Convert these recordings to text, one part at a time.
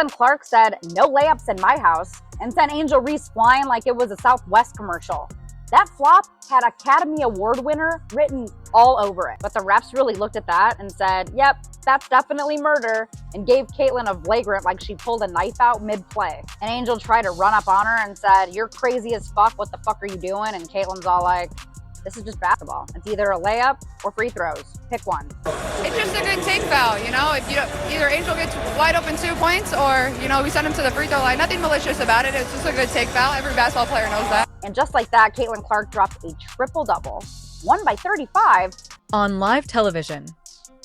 Caitlin Clark said, "No layups in my house," and sent Angel Reese flying like it was a Southwest commercial. That flop had Academy Award winner written all over it. But the refs really looked at that and said, "Yep, that's definitely murder," and gave Caitlin a flagrant like she pulled a knife out mid-play. And Angel tried to run up on her and said, "You're crazy as fuck, what the fuck are you doing?" And Caitlin's all like, "This is just basketball. It's either a layup or free throws. Pick one." It's just a good take foul, you know? If either Angel gets wide open 2 points or, we send him to the free throw line. Nothing malicious about it. It's just a good take foul. Every basketball player knows that. And just like that, Caitlin Clark dropped a triple-double, won by 35. On live television,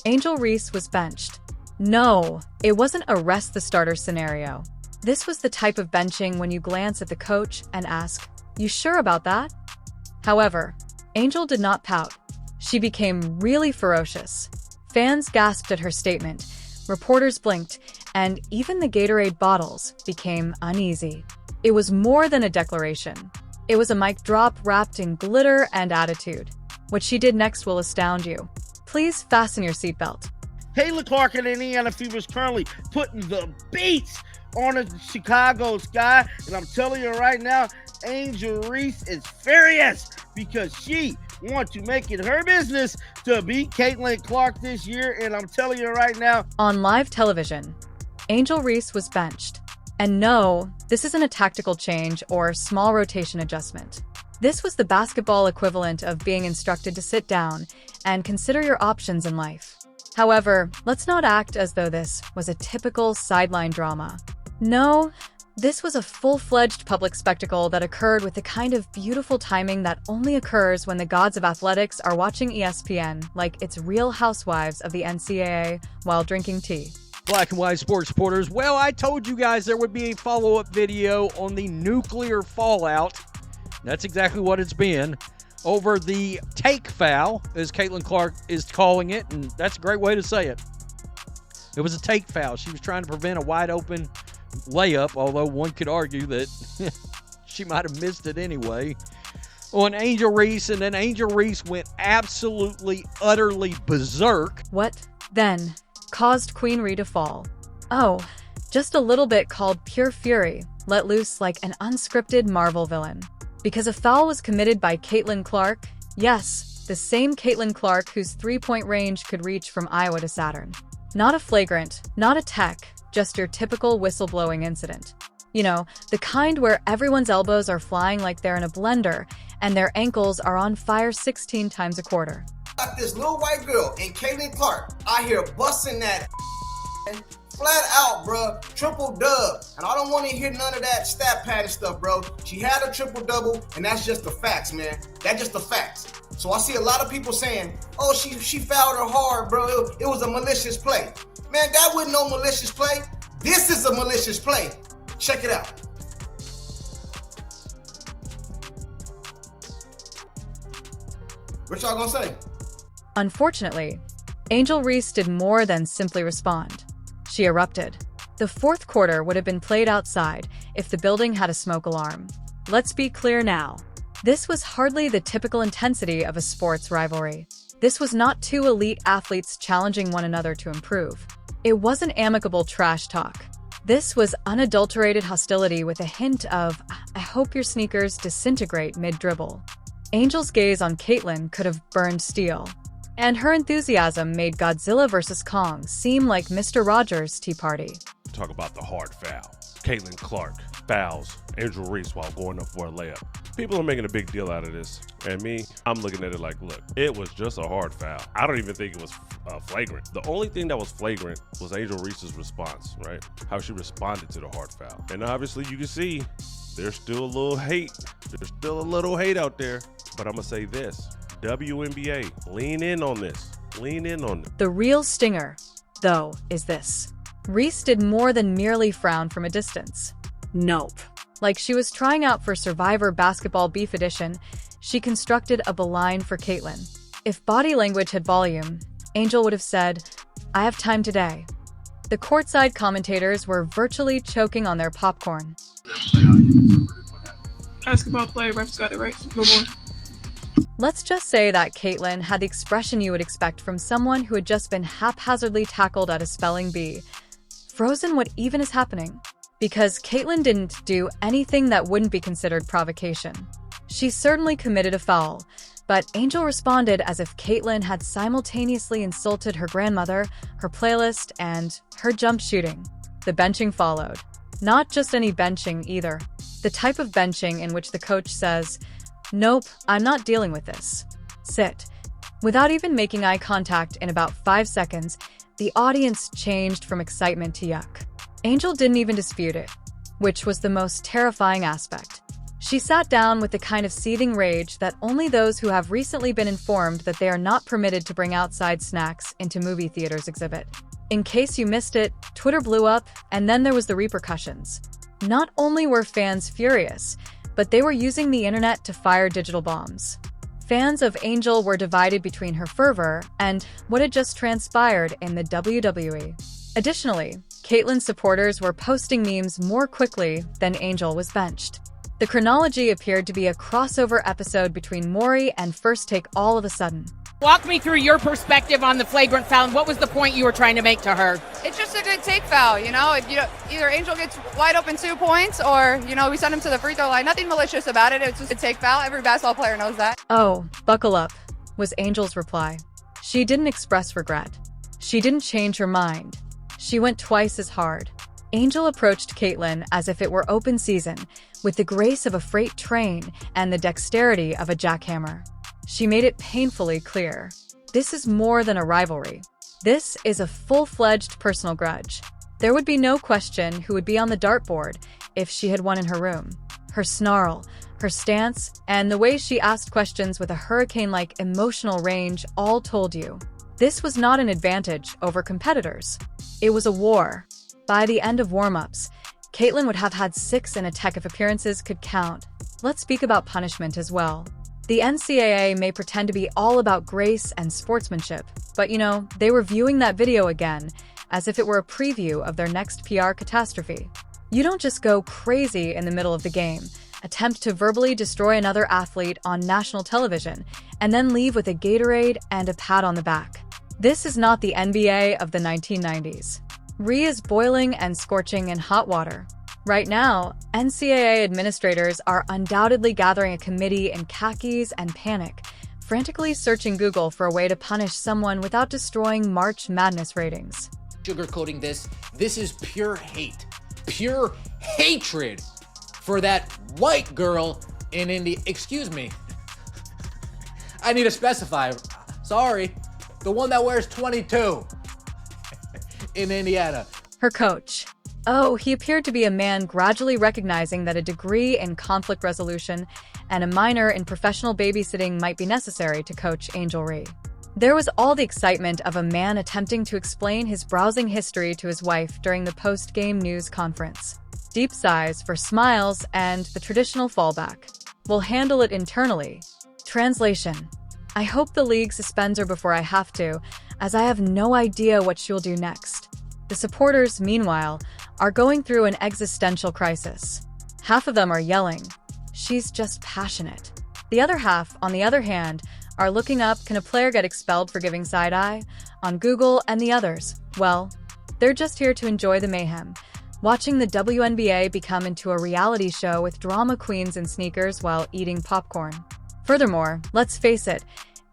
Angel Reese was benched. No, it wasn't a rest the starter scenario. This was the type of benching when you glance at the coach and ask, "You sure about that?" However, Angel did not pout. She became really ferocious. Fans gasped at her statement, reporters blinked, and even the Gatorade bottles became uneasy. It was more than a declaration. It was a mic drop wrapped in glitter and attitude. What she did next will astound you. Please fasten your seatbelt. Caitlin Clark and Indiana Fever is currently putting the beats on the Chicago Sky, and I'm telling you right now, Angel Reese is furious because she wants to make it her business to beat Caitlin Clark this year, and I'm telling you right now. On live television, Angel Reese was benched. And no, this isn't a tactical change or small rotation adjustment. This was the basketball equivalent of being instructed to sit down and consider your options in life. However, let's not act as though this was a typical sideline drama. No, this was a full-fledged public spectacle that occurred with the kind of beautiful timing that only occurs when the gods of athletics are watching ESPN like it's Real Housewives of the NCAA while drinking tea. Black and White Sports supporters, well, I told you guys there would be a follow-up video on the nuclear fallout. That's exactly what it's been. Over the take foul, as Caitlin Clark is calling it, and that's a great way to say it. It was a take foul. She was trying to prevent a wide-open layup, although one could argue that she might have missed it anyway, on Angel Reese, and then Angel Reese went absolutely, utterly berserk. What, then, caused Queen Ree to fall? Oh, just a little bit called pure fury, let loose like an unscripted Marvel villain. Because a foul was committed by Caitlin Clark, yes, the same Caitlin Clark whose three-point range could reach from Iowa to Saturn. Not a flagrant, not a tech, just your typical whistleblowing incident. You know, the kind where everyone's elbows are flying like they're in a blender and their ankles are on fire 16 times a quarter. Got this little white girl and Caitlin Clark out here busting that flat out, bruh. Triple dub. And I don't want to hear none of that stat padding stuff, bro. She had a triple double, and that's just the facts, man. That's just the facts. So I see a lot of people saying, "Oh, she fouled her hard, bro. It was a malicious play." Man, that wasn't no malicious play. This is a malicious play. Check it out. What y'all gonna say? Unfortunately, Angel Reese did more than simply respond. She erupted. The fourth quarter would have been played outside if the building had a smoke alarm. Let's be clear now. This was hardly the typical intensity of a sports rivalry. This was not two elite athletes challenging one another to improve. It wasn't amicable trash talk. This was unadulterated hostility with a hint of, "I hope your sneakers disintegrate mid-dribble." Angel's gaze on Caitlin could have burned steel. And her enthusiasm made Godzilla vs. Kong seem like Mr. Rogers' Tea Party. Talk about the hard foul. Caitlin Clark fouls Angel Reese while going up for a layup. People are making a big deal out of this. And me, I'm looking at it like, look, it was just a hard foul. I don't even think it was flagrant. The only thing that was flagrant was Angel Reese's response, right? How she responded to the hard foul. And obviously you can see there's still a little hate. There's still a little hate out there. But I'm going to say this. WNBA, lean in on this. Lean in on it. The real stinger, though, is this. Reese did more than merely frown from a distance. Nope. Like she was trying out for Survivor Basketball Beef Edition, she constructed a beeline for Caitlin. If body language had volume, Angel would have said, "I have time today." The courtside commentators were virtually choking on their popcorn. Basketball player, refs got it right. Go on. Let's just say that Caitlin had the expression you would expect from someone who had just been haphazardly tackled at a spelling bee. frozen what even is happening. Because Caitlyn didn't do anything that wouldn't be considered provocation. She certainly committed a foul, but Angel responded as if Caitlyn had simultaneously insulted her grandmother, her playlist, and her jump shooting. The benching followed. Not just any benching either. The type of benching in which the coach says, "Nope, I'm not dealing with this. Sit." Without even making eye contact in about 5 seconds, the audience changed from excitement to yuck. Angel didn't even dispute it, which was the most terrifying aspect. She sat down with the kind of seething rage that only those who have recently been informed that they are not permitted to bring outside snacks into movie theaters exhibit. In case you missed it, Twitter blew up, and then there was the repercussions. Not only were fans furious, but they were using the internet to fire digital bombs. Fans of Angel were divided between her fervor and what had just transpired in the WWE. Additionally, Caitlyn's supporters were posting memes more quickly than Angel was benched. The chronology appeared to be a crossover episode between Maury and First Take all of a sudden. Walk me through your perspective on the flagrant foul. What was the point you were trying to make to her? It's just a good take foul, you know. If either Angel gets wide open 2 points, or we send him to the free throw line. Nothing malicious about it. It's just a take foul. Every basketball player knows that. "Oh, buckle up," was Angel's reply. She didn't express regret. She didn't change her mind. She went twice as hard. Angel approached Caitlyn as if it were open season, with the grace of a freight train and the dexterity of a jackhammer. She made it painfully clear. This is more than a rivalry. This is a full-fledged personal grudge. There would be no question who would be on the dartboard if she had won in her room. Her snarl, her stance, and the way she asked questions with a hurricane-like emotional range all told you. This was not an advantage over competitors. It was a war. By the end of warm-ups, Caitlyn would have had 6 in a tech if appearances could count. Let's speak about punishment as well. The NCAA may pretend to be all about grace and sportsmanship, but they were viewing that video again as if it were a preview of their next PR catastrophe. You don't just go crazy in the middle of the game, attempt to verbally destroy another athlete on national television, and then leave with a Gatorade and a pat on the back. This is not the NBA of the 1990s. Reese is boiling and scorching in hot water. Right now, NCAA administrators are undoubtedly gathering a committee in khakis and panic, frantically searching Google for a way to punish someone without destroying March Madness ratings. Sugarcoating this is pure hate. Pure hatred for that white girl in India. Excuse me. I need to specify. Sorry. The one that wears 22 in Indiana. Her coach. Oh, he appeared to be a man gradually recognizing that a degree in conflict resolution and a minor in professional babysitting might be necessary to coach Angel Reese. There was all the excitement of a man attempting to explain his browsing history to his wife during the post-game news conference. Deep sighs for smiles and the traditional fallback. We'll handle it internally. Translation. I hope the league suspends her before I have to, as I have no idea what she'll do next. The supporters, meanwhile, are going through an existential crisis. Half of them are yelling, "She's just passionate." The other half, on the other hand, are looking up, "Can a player get expelled for giving side-eye?" on Google, and the others, well, they're just here to enjoy the mayhem, watching the WNBA become into a reality show with drama queens in sneakers while eating popcorn. Furthermore, let's face it,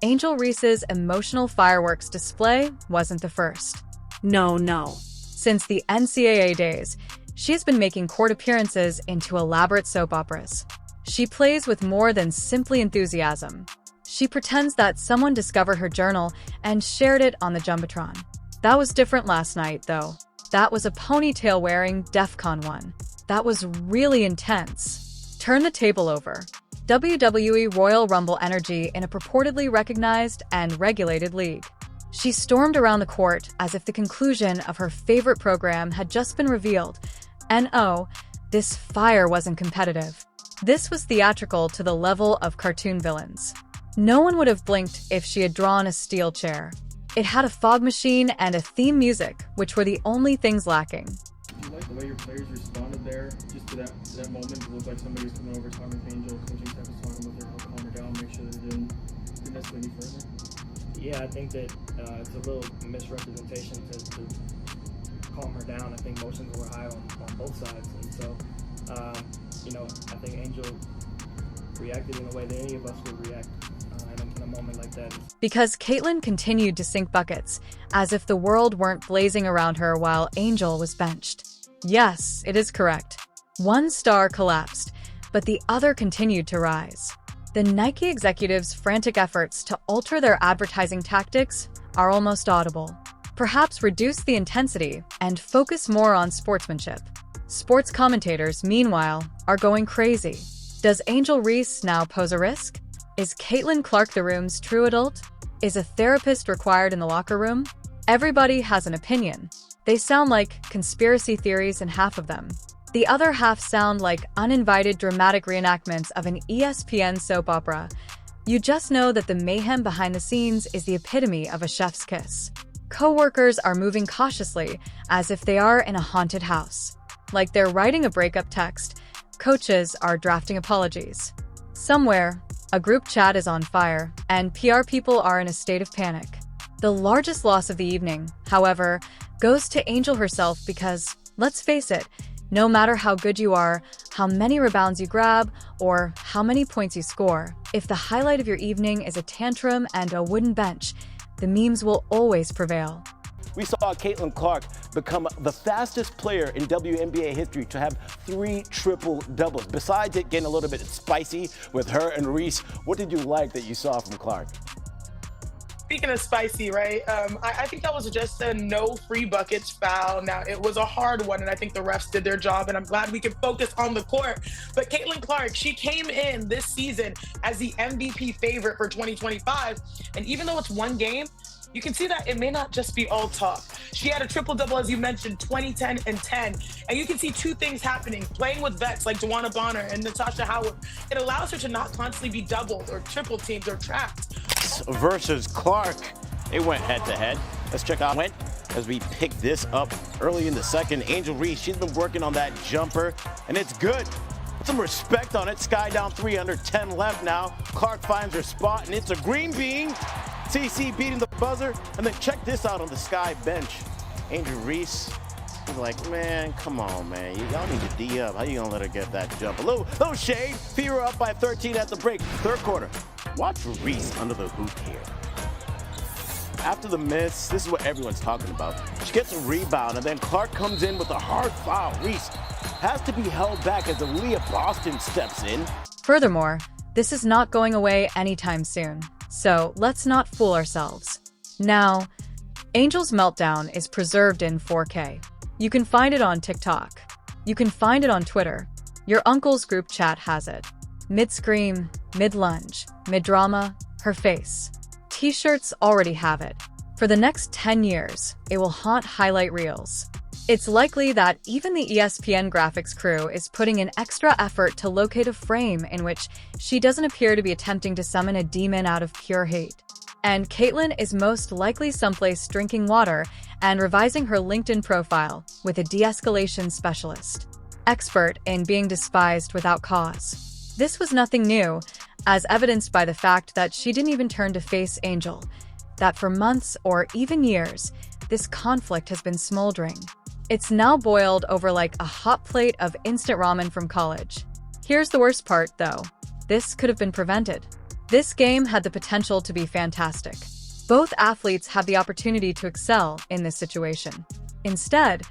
Angel Reese's emotional fireworks display wasn't the first. No. Since the NCAA days, she's been making court appearances into elaborate soap operas. She plays with more than simply enthusiasm. She pretends that someone discovered her journal and shared it on the Jumbotron. That was different last night, though. That was a ponytail-wearing DEFCON 1. That was really intense. Turn the table over. WWE Royal Rumble energy in a purportedly recognized and regulated league. She stormed around the court as if the conclusion of her favorite program had just been revealed. And oh, this fire wasn't competitive. This was theatrical to the level of cartoon villains. No one would have blinked if she had drawn a steel chair. It had a fog machine and a theme music, which were the only things lacking. Do you like the way your players responded there, just to that moment? It looked like somebody was coming over, talking to Angel, coaching staff was talking with her, help calm her down, make sure they didn't necessarily any further. Yeah, I think that it's a little misrepresentation to calm her down. I think emotions were high on both sides, and so I think Angel reacted in a way that any of us would react in a moment like that. Because Caitlin continued to sink buckets, as if the world weren't blazing around her while Angel was benched. Yes, it is correct. One star collapsed, but the other continued to rise. The Nike executives' frantic efforts to alter their advertising tactics are almost audible. Perhaps reduce the intensity and focus more on sportsmanship. Sports commentators, meanwhile, are going crazy. Does Angel Reese now pose a risk? Is Caitlin Clark the room's true adult? Is a therapist required in the locker room? Everybody has an opinion. They sound like conspiracy theories in half of them. The other half sound like uninvited dramatic reenactments of an ESPN soap opera. You just know that the mayhem behind the scenes is the epitome of a chef's kiss. Co-workers are moving cautiously, as if they are in a haunted house. Like they're writing a breakup text, coaches are drafting apologies. Somewhere, a group chat is on fire, and PR people are in a state of panic. The largest loss of the evening, however, goes to Angel herself because, let's face it, no matter how good you are, how many rebounds you grab, or how many points you score, if the highlight of your evening is a tantrum and a wooden bench, the memes will always prevail. We saw Caitlin Clark become the fastest player in WNBA history to have 3 triple-doubles. Besides it getting a little bit spicy with her and Reese, what did you like that you saw from Clark? Speaking of spicy, right? I think that was just a no free buckets foul. Now, it was a hard one, and I think the refs did their job, and I'm glad we could focus on the court. But Caitlin Clark, she came in this season as the MVP favorite for 2025, and even though it's one game, you can see that it may not just be all talk. She had a triple-double, as you mentioned, 20, 10, and 10. And you can see 2 things happening. Playing with vets like Juwana Bonner and Natasha Howard, it allows her to not constantly be doubled or triple teamed or trapped. Versus Clark, it went head-to-head. Let's check out went as we pick this up early in the second. Angel Reese, she's been working on that jumper, and it's good. Put some respect on it. Sky down 3 under 10 left now. Clark finds her spot, and it's a green bean. CC beating the buzzer, and then check this out on the Sky bench. Angel Reese is like, man, come on, man. Y'all need to D up. How you gonna let her get that jump? A little shade. Fever up by 13 at the break. Third quarter. Watch Reese under the hoop here. After the miss, this is what everyone's talking about. She gets a rebound, and then Clark comes in with a hard foul. Reese has to be held back as Aaliyah Boston steps in. Furthermore, this is not going away anytime soon. So let's not fool ourselves. Now, Angel's meltdown is preserved in 4K. You can find it on TikTok. You can find it on Twitter. Your uncle's group chat has it. Mid-scream, mid-lunge, mid-drama, her face. T-shirts already have it. For the next 10 years, it will haunt highlight reels. It's likely that even the ESPN graphics crew is putting in extra effort to locate a frame in which she doesn't appear to be attempting to summon a demon out of pure hate. And Caitlin is most likely someplace drinking water and revising her LinkedIn profile with a de-escalation specialist, expert in being despised without cause. This was nothing new, as evidenced by the fact that she didn't even turn to face Angel, that for months or even years, this conflict has been smoldering. It's now boiled over like a hot plate of instant ramen from college. Here's the worst part, though. This could have been prevented. This game had the potential to be fantastic. Both athletes have the opportunity to excel in this situation. Instead,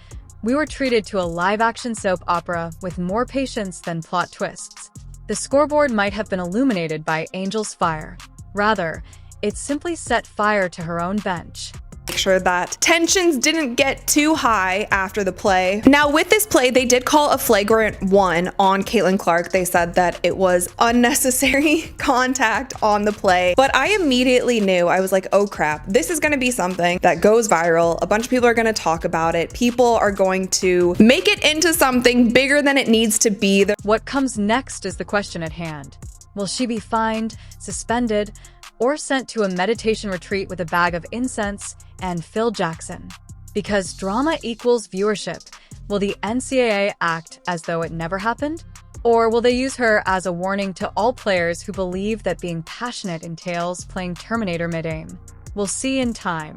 we were treated to a live-action soap opera with more patience than plot twists. The scoreboard might have been illuminated by Angel's fire. Rather, it simply set fire to her own bench. Make sure that tensions didn't get too high after the play. Now with this play, they did call a flagrant 1 on Caitlin Clark. They said that it was unnecessary contact on the play, but I immediately knew, I was like, oh crap, this is gonna be something that goes viral. A bunch of people are gonna talk about it. People are going to make it into something bigger than it needs to be. What comes next is the question at hand. Will she be fined, suspended, or sent to a meditation retreat with a bag of incense and Phil Jackson? Because drama equals viewership, will the NCAA act as though it never happened? Or will they use her as a warning to all players who believe that being passionate entails playing Terminator mid-aim? We'll see in time.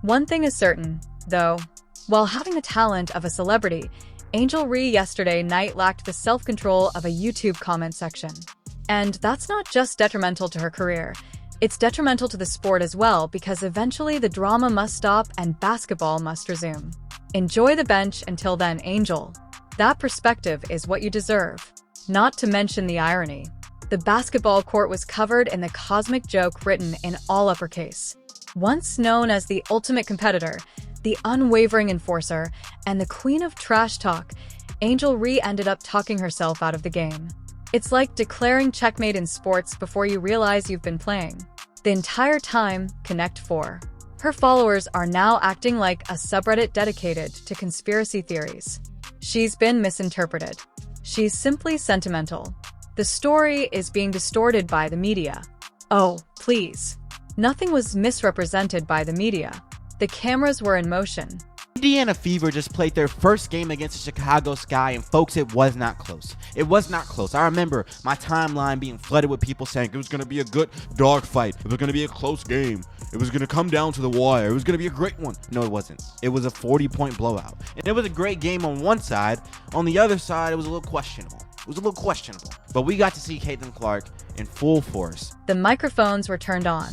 One thing is certain, though, While having the talent of a celebrity, Angel Reese yesterday night lacked the self-control of a YouTube comment section. And that's not just detrimental to her career. It's detrimental to the sport as well, because eventually the drama must stop and basketball must resume. Enjoy the bench until then, Angel. That perspective is what you deserve. Not to mention the irony. The basketball court was covered in the cosmic joke written in all uppercase. Once known as the ultimate competitor, the unwavering enforcer, and the queen of trash talk, Angel Reese ended up talking herself out of the game. It's like declaring checkmate in sports before you realize you've been playing. The entire time, Connect 4. Her followers are now acting like a subreddit dedicated to conspiracy theories. She's been misinterpreted. She's simply sentimental. The story is being distorted by the media. Oh, please. Nothing was misrepresented by the media. The cameras were in motion. Indiana Fever just played their first game against the Chicago Sky, and folks, it was not close. It was not close. I remember my timeline being flooded with people saying it was going to be a good dog fight. It was going to be a close game. It was going to come down to the wire. It was going to be a great one. No, it wasn't. It was a 40-point blowout. And it was a great game on one side. On the other side, it was a little questionable. But we got to see Caitlin Clark in full force. The microphones were turned on.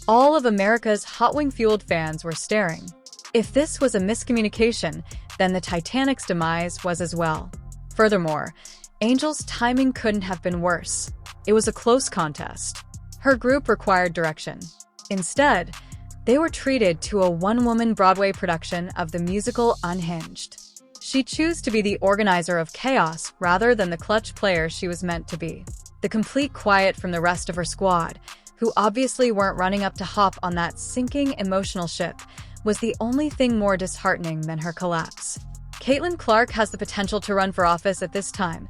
All of America's hot wing-fueled fans were staring. If this was a miscommunication, then the Titanic's demise was as well. Furthermore, Angel's timing couldn't have been worse. It was a close contest. Her group required direction. Instead, they were treated to a one-woman Broadway production of the musical Unhinged. She chose to be the organizer of chaos rather than the clutch player she was meant to be. The complete quiet from the rest of her squad, who obviously weren't running up to hop on that sinking emotional ship, was the only thing more disheartening than her collapse. Caitlin Clark has the potential to run for office at this time.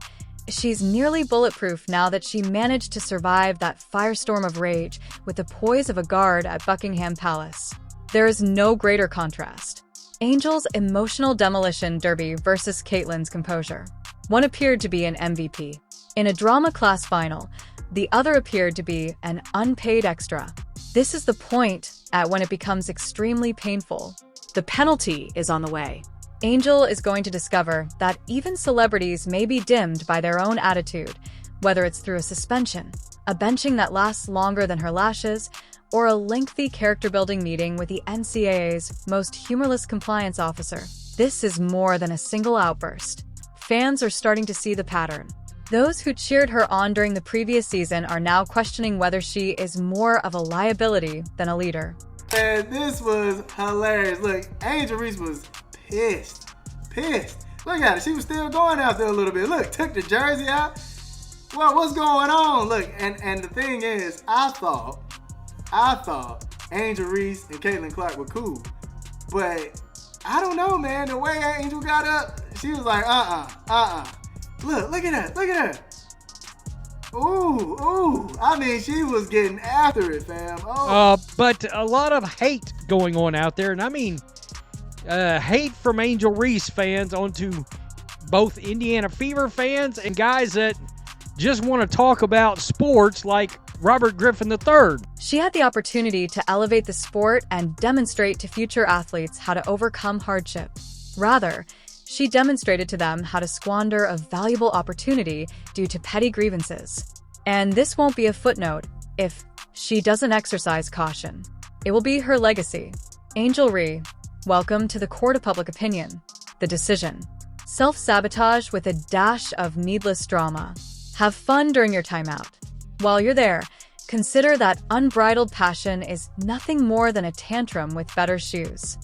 She's nearly bulletproof now that she managed to survive that firestorm of rage with the poise of a guard at Buckingham Palace. There is no greater contrast. Angel's emotional demolition derby versus Caitlin's composure. One appeared to be an MVP. In a drama class final, the other appeared to be an unpaid extra. This is the point at when it becomes extremely painful. The penalty is on the way. Angel is going to discover that even celebrities may be dimmed by their own attitude, whether it's through a suspension, a benching that lasts longer than her lashes, or a lengthy character-building meeting with the NCAA's most humorless compliance officer. This is more than a single outburst. Fans are starting to see the pattern. Those who cheered her on during the previous season are now questioning whether she is more of a liability than a leader. And this was hilarious. Look, Angel Reese was pissed. Look at her. She was still going out there a little bit. Look, took the jersey out. Well, what's going on? Look, and the thing is, I thought Angel Reese and Caitlin Clark were cool. But I don't know, man. The way Angel got up, she was like, Look at her. Ooh. I mean, she was getting after it, fam. But a lot of hate going on out there. And I mean, hate from Angel Reese fans onto both Indiana Fever fans and guys that just want to talk about sports like Robert Griffin III. She had the opportunity to elevate the sport and demonstrate to future athletes how to overcome hardship. Rather, she demonstrated to them how to squander a valuable opportunity due to petty grievances. And this won't be a footnote if she doesn't exercise caution. It will be her legacy. Angel Reese, welcome to the court of public opinion. The decision. Self-sabotage with a dash of needless drama. Have fun during your timeout. While you're there, consider that unbridled passion is nothing more than a tantrum with better shoes.